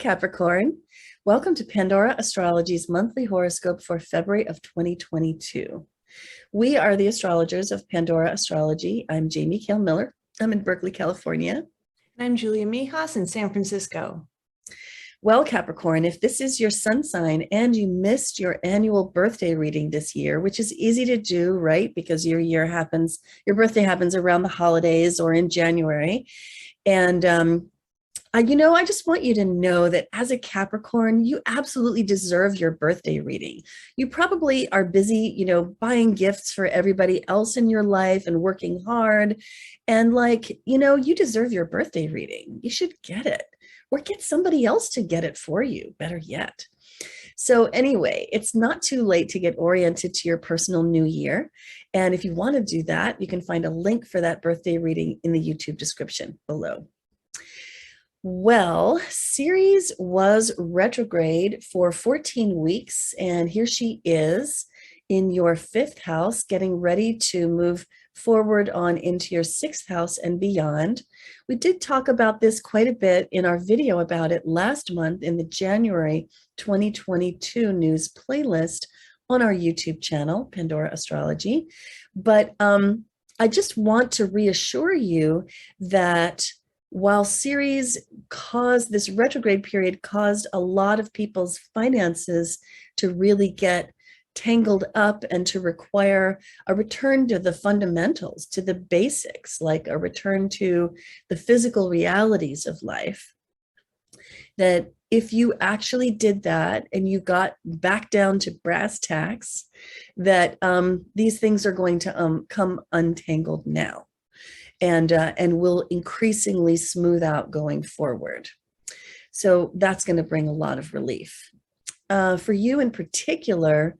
Capricorn. Welcome to Pandora Astrology's monthly horoscope for February of 2022. We are the astrologers of Pandora Astrology. I'm Jamie Kale Miller. I'm in Berkeley, California. And I'm Julia Mijas in San Francisco. Well, Capricorn, if this is your sun sign and you missed your annual birthday reading this year, which is easy to do, right? Because your birthday happens around the holidays or in January. And I just want you to know that as a Capricorn, you absolutely deserve your birthday reading. You probably are busy, buying gifts for everybody else in your life and working hard. And you deserve your birthday reading. You should get it, or get somebody else to get it for you, better yet. So anyway, it's not too late to get oriented to your personal new year. And if you want to do that, you can find a link for that birthday reading in the YouTube description below. Well, Ceres was retrograde for 14 weeks, and here she is in your 5th house, getting ready to move forward on into your 6th house and beyond. We did talk about this quite a bit in our video about it last month in the January 2022 news playlist on our YouTube channel, Pandora Astrology. But I just want to reassure you that while Ceres this retrograde period caused a lot of people's finances to really get tangled up and to require a return to the fundamentals, to the basics, like a return to the physical realities of life, that if you actually did that and you got back down to brass tacks, that these things are going to come untangled now. And will increasingly smooth out going forward. So that's going to bring a lot of relief. For you in particular,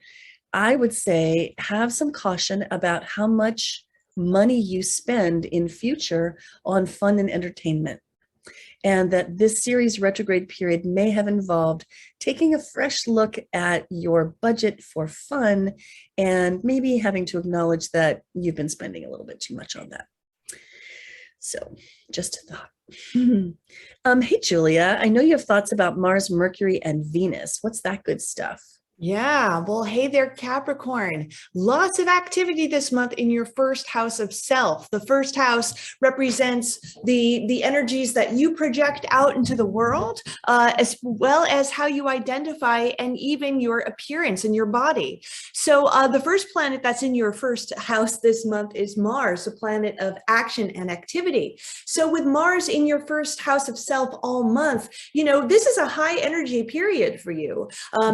I would say have some caution about how much money you spend in future on fun and entertainment. And that this Ceres retrograde period may have involved taking a fresh look at your budget for fun and maybe having to acknowledge that you've been spending a little bit too much on that. So just a thought. Hey, Julia, I know you have thoughts about Mars, Mercury, and Venus. What's that good stuff? Yeah, well, hey there, Capricorn. Lots of activity this month in your 1st house of self. The 1st house represents the energies that you project out into the world, as well as how you identify and even your appearance in your body. So the first planet that's in your 1st house this month is Mars, a planet of action and activity. So with Mars in your 1st house of self all month, this is a high energy period for you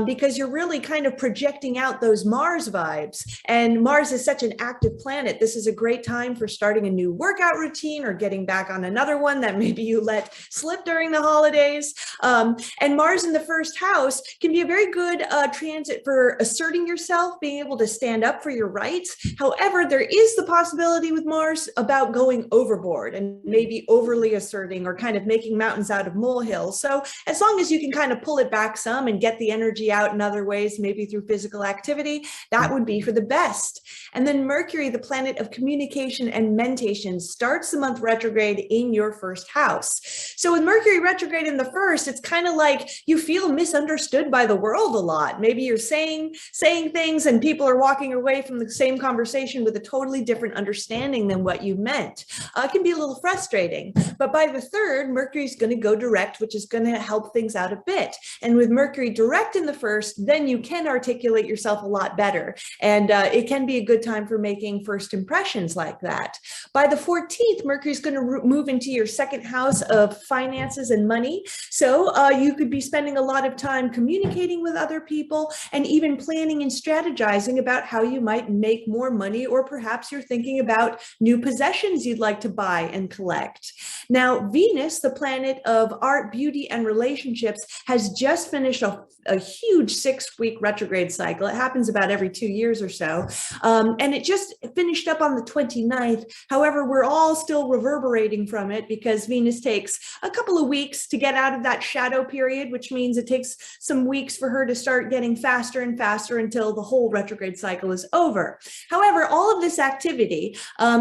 because you're really kind of projecting out those Mars vibes. And Mars is such an active planet. This is a great time for starting a new workout routine or getting back on another one that maybe you let slip during the holidays. And Mars in the 1st house can be a very good transit for asserting yourself, being able to stand up for your rights. However, there is the possibility with Mars about going overboard and maybe overly asserting or kind of making mountains out of molehills. So as long as you can kind of pull it back some and get the energy out in other ways, maybe through physical activity, that would be for the best. And then Mercury, the planet of communication and mentation, starts the month retrograde in your 1st house. So with Mercury retrograde in the 1st, it's kind of like you feel misunderstood by the world a lot. Maybe you're saying things and people are walking away from the same conversation with a totally different understanding than what you meant. It can be a little frustrating. But by the 3rd, Mercury is going to go direct, which is going to help things out a bit. And with Mercury direct in the 1st, then you can articulate yourself a lot better. And it can be a good time for making first impressions like that. By the 14th, Mercury is going to move into your 2nd house of finances and money. So you could be spending a lot of time communicating with other people and even planning and strategizing about how you might make more money, or perhaps you're thinking about new possessions you'd like to buy and collect. Now, Venus, the planet of art, beauty, and relationships, has just finished a huge 6-week retrograde cycle. It happens about every 2 years or so. And it just finished up on the 29th. However, we're all still reverberating from it because Venus takes a couple of weeks to get out of that shadow period, which means it takes some weeks for her to start getting faster and faster until the whole retrograde cycle is over. However, all of this activity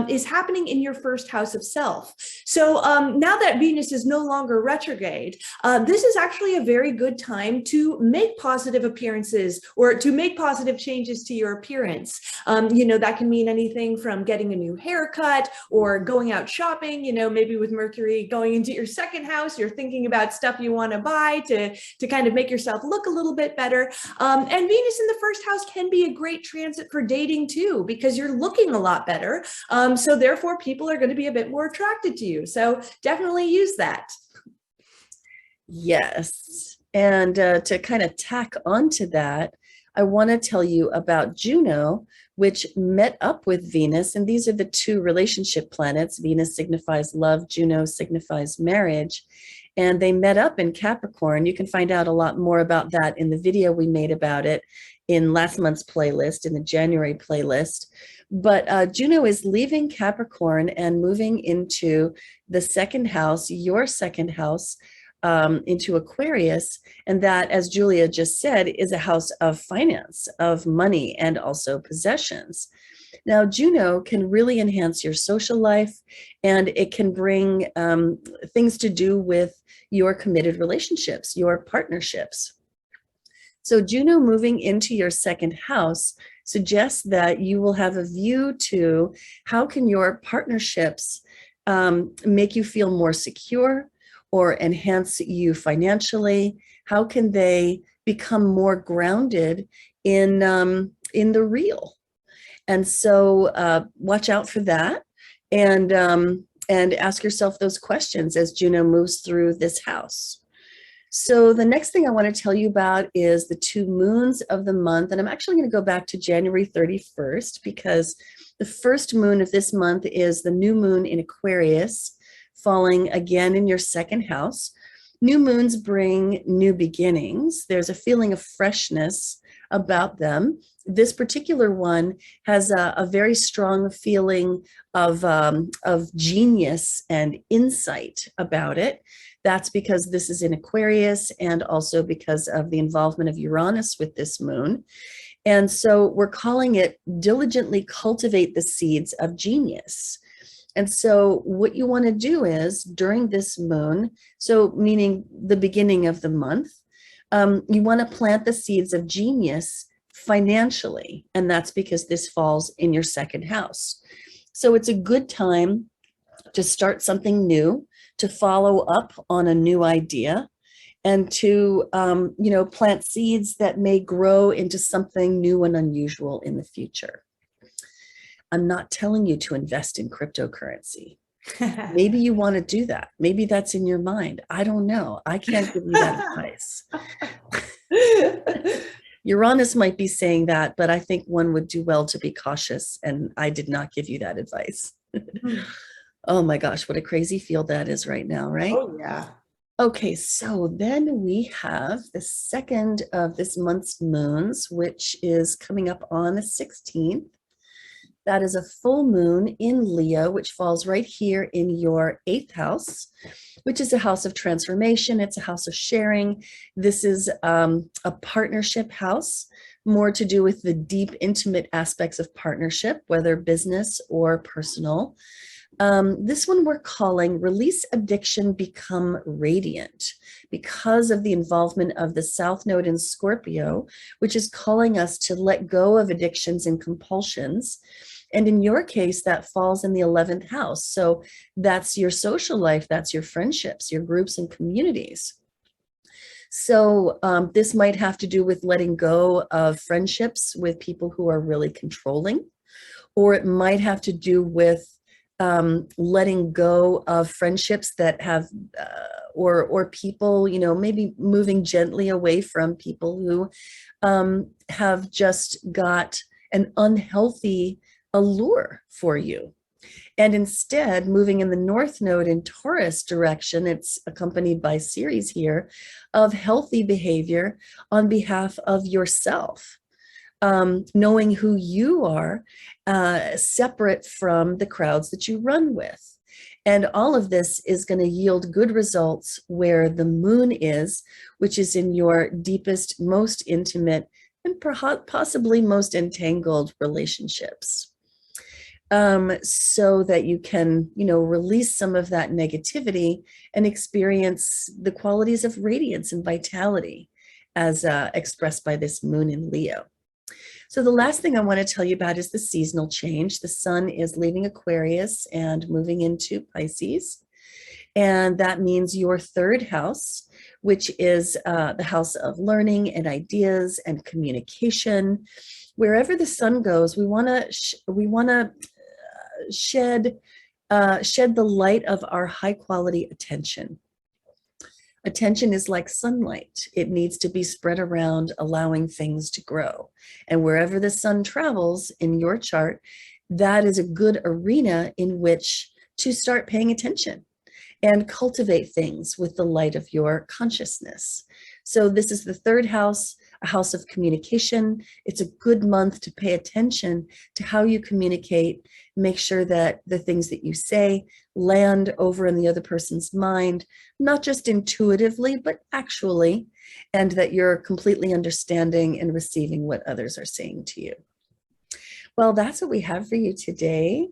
is happening in your 1st house of self. So now that Venus is no longer retrograde, this is actually a very good time to make positive appearances or to make positive changes to your appearance. That can mean anything from getting a new haircut or going out shopping. Maybe with Mercury going into your second house, you're thinking about stuff you want to buy to kind of make yourself look a little bit better. And Venus in the first house can be a great transit for dating too, because you're looking a lot better. So therefore, people are going to be a bit more attracted to you. So definitely use that. Yes. And to kind of tack onto that, I want to tell you about Juno, which met up with Venus. And these are the two relationship planets. Venus signifies love, Juno signifies marriage. And they met up in Capricorn. You can find out a lot more about that in the video we made about it in last month's playlist, in the January playlist. But Juno is leaving Capricorn and moving into the second house, your second house, into Aquarius. And that, as Julia just said, is a house of finance, of money, and also possessions. Now, Juno can really enhance your social life, and it can bring things to do with your committed relationships, your partnerships. So Juno moving into your second house suggests that you will have a view to how can your partnerships make you feel more secure or enhance you financially. How can they become more grounded in the real? And so watch out for that, and ask yourself those questions as Juno moves through this house. So the next thing I want to tell you about is the two moons of the month. And I'm actually going to go back to January 31st, because the first moon of this month is the new moon in Aquarius, falling again in your second house. New moons bring new beginnings. There's a feeling of freshness about them. This particular one has a very strong feeling of genius and insight about it. That's because this is in Aquarius, and also because of the involvement of Uranus with this moon. And so we're calling it diligently cultivate the seeds of genius. And so what you want to do is during this moon, so meaning the beginning of the month, you want to plant the seeds of genius financially. And that's because this falls in your second house. So it's a good time to start something new, to follow up on a new idea, and to plant seeds that may grow into something new and unusual in the future. I'm not telling you to invest in cryptocurrency. Maybe you want to do that. Maybe that's in your mind. I don't know. I can't give you that advice. Uranus might be saying that, but I think one would do well to be cautious, and I did not give you that advice. Oh my gosh, what a crazy field that is right now, right? Oh, yeah. Okay, so then we have the second of this month's moons, which is coming up on the 16th. That is a full moon in Leo, which falls right here in your 8th house, which is a house of transformation. It's a house of sharing. This is a partnership house, more to do with the deep, intimate aspects of partnership, whether business or personal. This one we're calling Release Addiction, Become Radiant, because of the involvement of the South Node in Scorpio, which is calling us to let go of addictions and compulsions. And in your case, that falls in the 11th house. So that's your social life, that's your friendships, your groups and communities. So this might have to do with letting go of friendships with people who are really controlling, or it might have to do with letting go of friendships that have, or people, maybe moving gently away from people who have just got an unhealthy allure for you. And instead, moving in the North Node in Taurus direction, it's accompanied by series here of healthy behavior on behalf of yourself. Knowing who you are, separate from the crowds that you run with. And all of this is going to yield good results where the moon is, which is in your deepest, most intimate, and possibly most entangled relationships. so that you can, release some of that negativity and experience the qualities of radiance and vitality as expressed by this moon in Leo. So the last thing I want to tell you about is the seasonal change. The sun is leaving Aquarius and moving into Pisces. And that means your third house, which is the house of learning and ideas and communication. Wherever the sun goes, we want to shed the light of our high quality attention. Attention is like sunlight. It needs to be spread around, allowing things to grow. And wherever the sun travels in your chart, that is a good arena in which to start paying attention and cultivate things with the light of your consciousness. So this is the third house, a house of communication. It's a good month to pay attention to how you communicate, make sure that the things that you say land over in the other person's mind, not just intuitively, but actually, and that you're completely understanding and receiving what others are saying to you. Well, that's what we have for you today.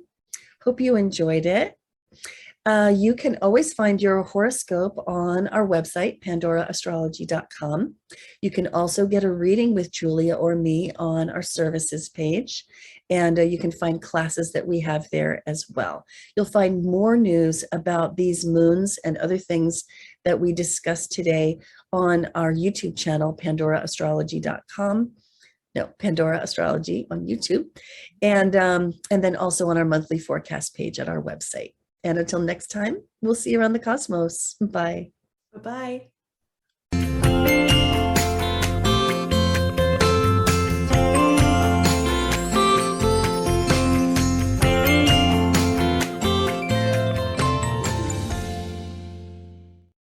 Hope you enjoyed it. You can always find your horoscope on our website, pandoraastrology.com. You can also get a reading with Julia or me on our services page, and you can find classes that we have there as well. You'll find more news about these moons and other things that we discussed today on our YouTube channel, pandoraastrology.com. No, Pandora Astrology on YouTube, and then also on our monthly forecast page at our website. And until next time, we'll see you around the cosmos. Bye. Bye-bye.